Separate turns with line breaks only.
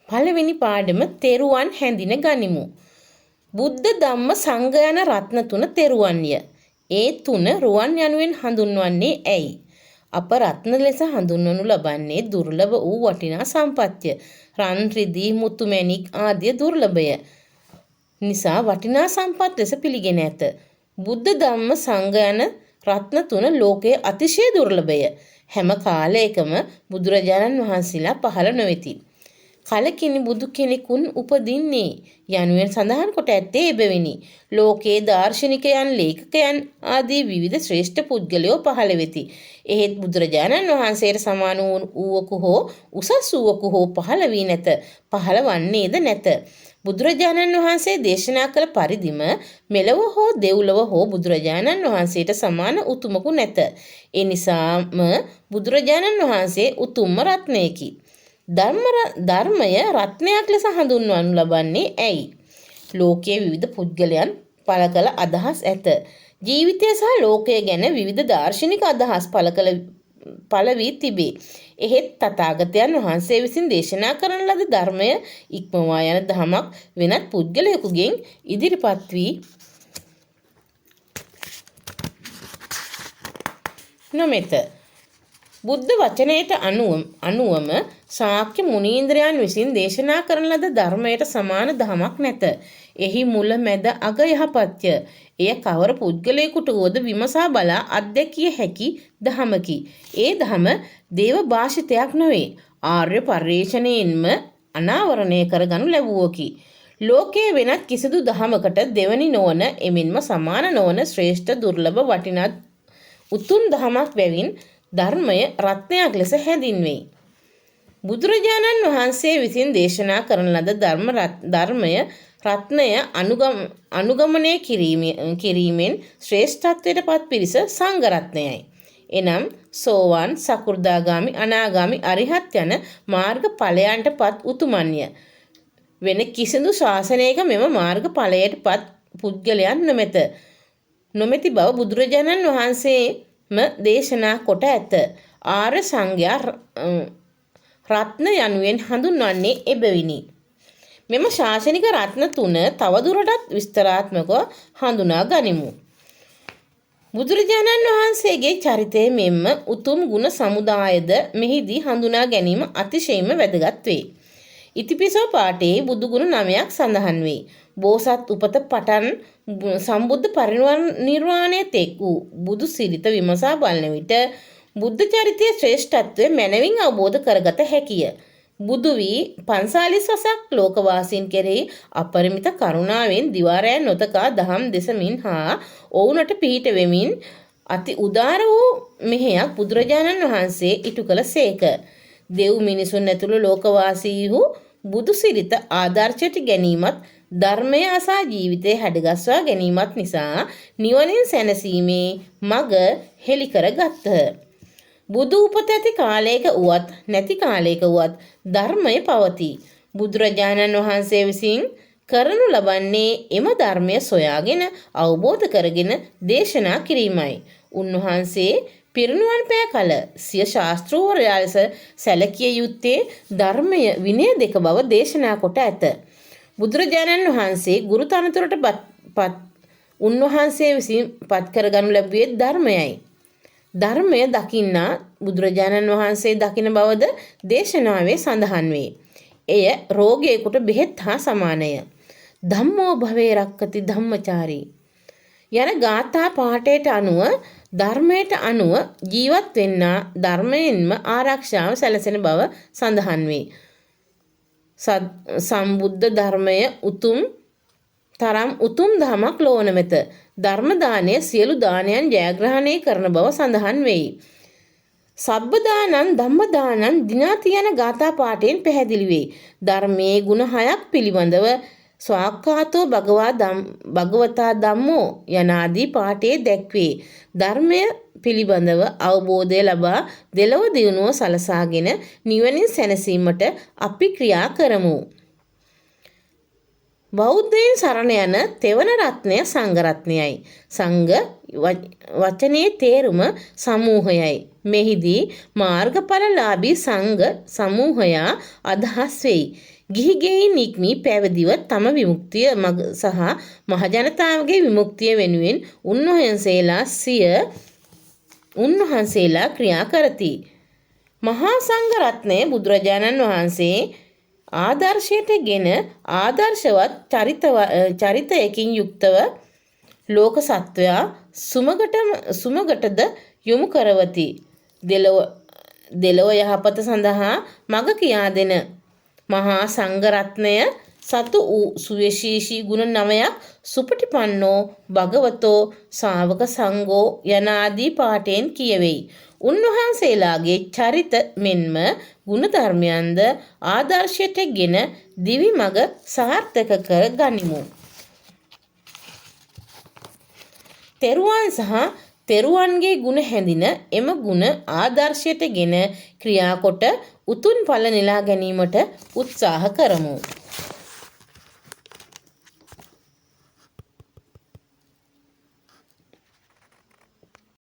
පළවෙනි පාඩම තෙරුවන් හැඳින ගනිමු. බුද්ධ ධම්ම සංඝ යන රත්න තුන තෙරුවන්ය. ඒ තුන රුවන් යනුවෙන් හඳුන්වන්නේ ඇයි? අප රත්න ලෙස හඳුන්වනු ලබන්නේ දුර්ලභ වූ වටිනා සම්පත්ය. රන් රිදී මුතු මැණික් ආදී දුර්ලභය නිසා වටිනා සම්පත් ලෙස පිළිගෙන ඇත. බුද්ධ ධම්ම සංඝ යන රත්න තුන ලෝකයේ අතිශය දුර්ලභය. හැම කාලයකම බුදුරජාණන් වහන්සේලා පහළ නොවෙති. කලකිනි බුදු කෙනෙකුන් උපදින්නේ යනුවෙන් සඳහන් කොට ඇත්තේ එබැවිනි. ලෝකයේ දාර්ශනිකයන්, ලේඛකයන් ආදී විවිධ ශ්‍රේෂ්ඨ පුද්ගලයෝ පහළ වෙති. එහෙත් බුදුරජාණන් වහන්සේට සමාන වූවකු හෝ උසස් වූවකු හෝ පහළ වී නැත. පහළ වන්නේද නැත. බුදුරජාණන් වහන්සේ දේශනා කළ පරිදිම මෙලව හෝ දෙව්ලොව හෝ බුදුරජාණන් වහන්සේට සමාන උතුමකු නැත. ඒ නිසාම බුදුරජාණන් වහන්සේ උතුම්ම රත්නයකි. ධර්මය රත්නයක් ලෙස හඳුන්වනු ලබන්නේ ඇයි? ලෝකයේ විවිධ පුද්ගලයන් පළ කළ අදහස් ඇත. ජීවිතය සහ ලෝකය ගැන විවිධ දාර්ශනික අදහස් පළ වී තිබේ. එහෙත් තථාගතයන් වහන්සේ විසින් දේශනා කරන ලද ධර්මය ඉක්මවා යන දහමක් වෙනත් පුද්ගලයෙකුගෙන් ඉදිරිපත් වී නොමෙත. බුද්ධ වචනයට අනුවම ශාක්‍ය මුනීන්ද්‍රයන් විසින් දේශනා කරන ලද ධර්මයට සමාන දහමක් නැත. එහි මුල මැද අග යහපත්ය. එය කවර පුද්ගලයෙකුට වුවද විමසා බලා අත්දැකිය හැකි දහමකි. ඒ දහම දේව භාෂිතයක් නොවේ. ආර්ය පරිශ්‍රණයෙන්ම අනාවරණය කරගනු ලැබුවකි. ලෝකයේ වෙනත් කිසිදු දහමකට දෙවනි නොවන, එමින්ම සමාන නොවන ශ්‍රේෂ්ඨ දුර්ලභ වටිනා උතුම් දහමක් බැවින් ධර්මය රත්නයක් ලෙස හැඳින්වෙයි. බුදුරජාණන් වහන්සේ විසින් දේශනා කරන ලද ධර්මය රත්නය අනුගමනය කිරීමෙන් ශ්‍රේෂ්ඨත්වයට පත් පිරිස සංඝ රත්නයයි. එනම් සෝවාන්, සකෘදාගාමි, අනාගාමි, අරිහත් යන මාර්ග ඵලයන්ට පත් උතුමන්ය. වෙන කිසිදු ශාසනයක මෙම මාර්ග ඵලයට පත් පුද්ගලයන් නොමැති බව බුදුරජාණන් වහන්සේම දේශනා කොට ඇත. ආර්ය සංඝයා රත්න යනුවෙන් හඳුන්වන්නේ එබැවිනි. මෙම ශාසනික රත්න තුන තවදුරටත් විස්තරාත්මකව හඳුනා ගනිමු. බුදුරජාණන් වහන්සේගේ චරිතය මෙන්ම උතුම් ගුණ සමුදායද මෙහිදී හඳුනා ගැනීම අතිශයින්ම වැදගත් වේ. ඉතිපිසෝ පාඨයේ බුදු ගුණ 9ක් සඳහන් වේ. බෝසත් උපත පටන් සම්බුද්ධ පරිනිර්වාණය තෙක් වූ බුදු සිරිත විමසා බලන විට බුද්ධ චරිතයේ ශ්‍රේෂ්ඨත්වය මැනවින් අවබෝධ කරගත හැකිය. බුදු වී 45 වසක් ලෝකවාසීන් කෙරෙහි අපරිමිත කරුණාවෙන් දිවාරෑ නොතකා දහම් දෙසමින් හා ඔවුනට පිහිට වෙමින් අති උදාර වූ මෙහෙයක් බුදුරජාණන් වහන්සේ ඉටු කළ සේක. දෙව් මිනිසුන් ඇතුළු ලෝකවාසීහු බුදු සිරිත ආදර්ශයට ගැනීමත් ධර්මය අසා ජීවිතය හැඩගස්වා ගැනීමත් නිසා නිවනින් සැනසීමේ මඟ හෙළි කර ගත්හ. බුදු උපත ඇති කාලයක වුවත් නැති කාලයක වුවත් ධර්මය පවතී. බුදුරජාණන් වහන්සේ විසින් කරනු ලබන්නේ එම ධර්මය සොයාගෙන අවබෝධ කරගෙන දේශනා කිරීමයි. උන්වහන්සේ පිරිනුවන් පෑ කල සිය ශාස්ත්‍රූවරයා ලෙස සැලකිය යුත්තේ ධර්මය විනය දෙක බව දේශනා කොට ඇත. බුදුරජාණන් වහන්සේ ගුරු තනතුරට උන්වහන්සේ විසින් පත් කරගනු ලැබුවේ ධර්මයයි. ධර්මය දකින්නා බුදුරජාණන් වහන්සේ දකින බවද දේශනාවේ සඳහන් වේ. එය රෝගියෙකුට බෙහෙත් හා සමානය. ධම්මෝ භවේ රක්කති ධම්මචාරී යන ගාථා පාඨයට අනුව ධර්මයට අනුව ජීවත් වෙන්නා ධර්මයෙන්ම ආරක්ෂාව සැලසෙන බව සඳහන් වේ. සම්බුද්ධ ධර්මය තරම් උතුම් ධමයක් ලෝන මෙත. ධර්ම දානය සියලු දානයන් ජයග්‍රහණය කරන බව සඳහන් වෙයි. සබ්බ දානං ධම්ම දානං දිනාති යන ගාථා පාඨයෙන් පැහැදිලි වේ. ධර්මයේ ගුණ 6ක් පිළිබඳව ස්වාක්ඛාතෝ භගවතා ධම්මෝ යනාදී පාඨයේ දැක්වේ. ධර්මය පිළිබඳව අවබෝධය ලබා දෙලොව දියුණුව සලසාගෙන නිවනින් සැනසීමට අපි ක්‍රියා කරමු. බෞද්ධයන් සරණ යන තෙවන රත්නය සංඝරත්නයයි. සංඝ වචනයේ තේරුම සමූහයයි. මෙහිදී මාර්ගඵලලාභී සංඝ සමූහයා අදහස් වෙයි. ගිහි ගෙයින් නික්මී පැවිදිව තම විමුක්තිය මඟ සහ මහජනතාවගේ විමුක්තිය වෙනුවෙන් උන්වහන්සේලා ක්‍රියා කරති. මහා සංඝ රත්නය බුදුරජාණන් වහන්සේ ආදර්ශයට ගෙන ආදර්ශවත් චරිතයකින් යුක්තව ලෝක සත්වයා සුමගටද යොමු කරවති. දෙලොව යහපත සඳහා මඟ කියා දෙන මහා සංඝරත්නය සතු වූ සුවිශේෂී ගුණ 9ක් සුපටිපන්නෝ භගවතෝ ශාවක සංඝෝ යනාදී පාඨයෙන් කියවෙයි. උන්වහන්සේලාගේ චරිත මෙන්ම ගුණ ධර්මයන්ද ආදර්ශයට ගෙන දිවි මඟ සාර්ථක කර ගනිමු. තෙරුවන් සහ තෙරුවන්ගේ ගුණ හැඳින එම ගුණ ආදර්ශයට ගෙන ක්‍රියාකොට උතුම් ඵල නෙලා ගැනීමට උත්සාහ කරමු.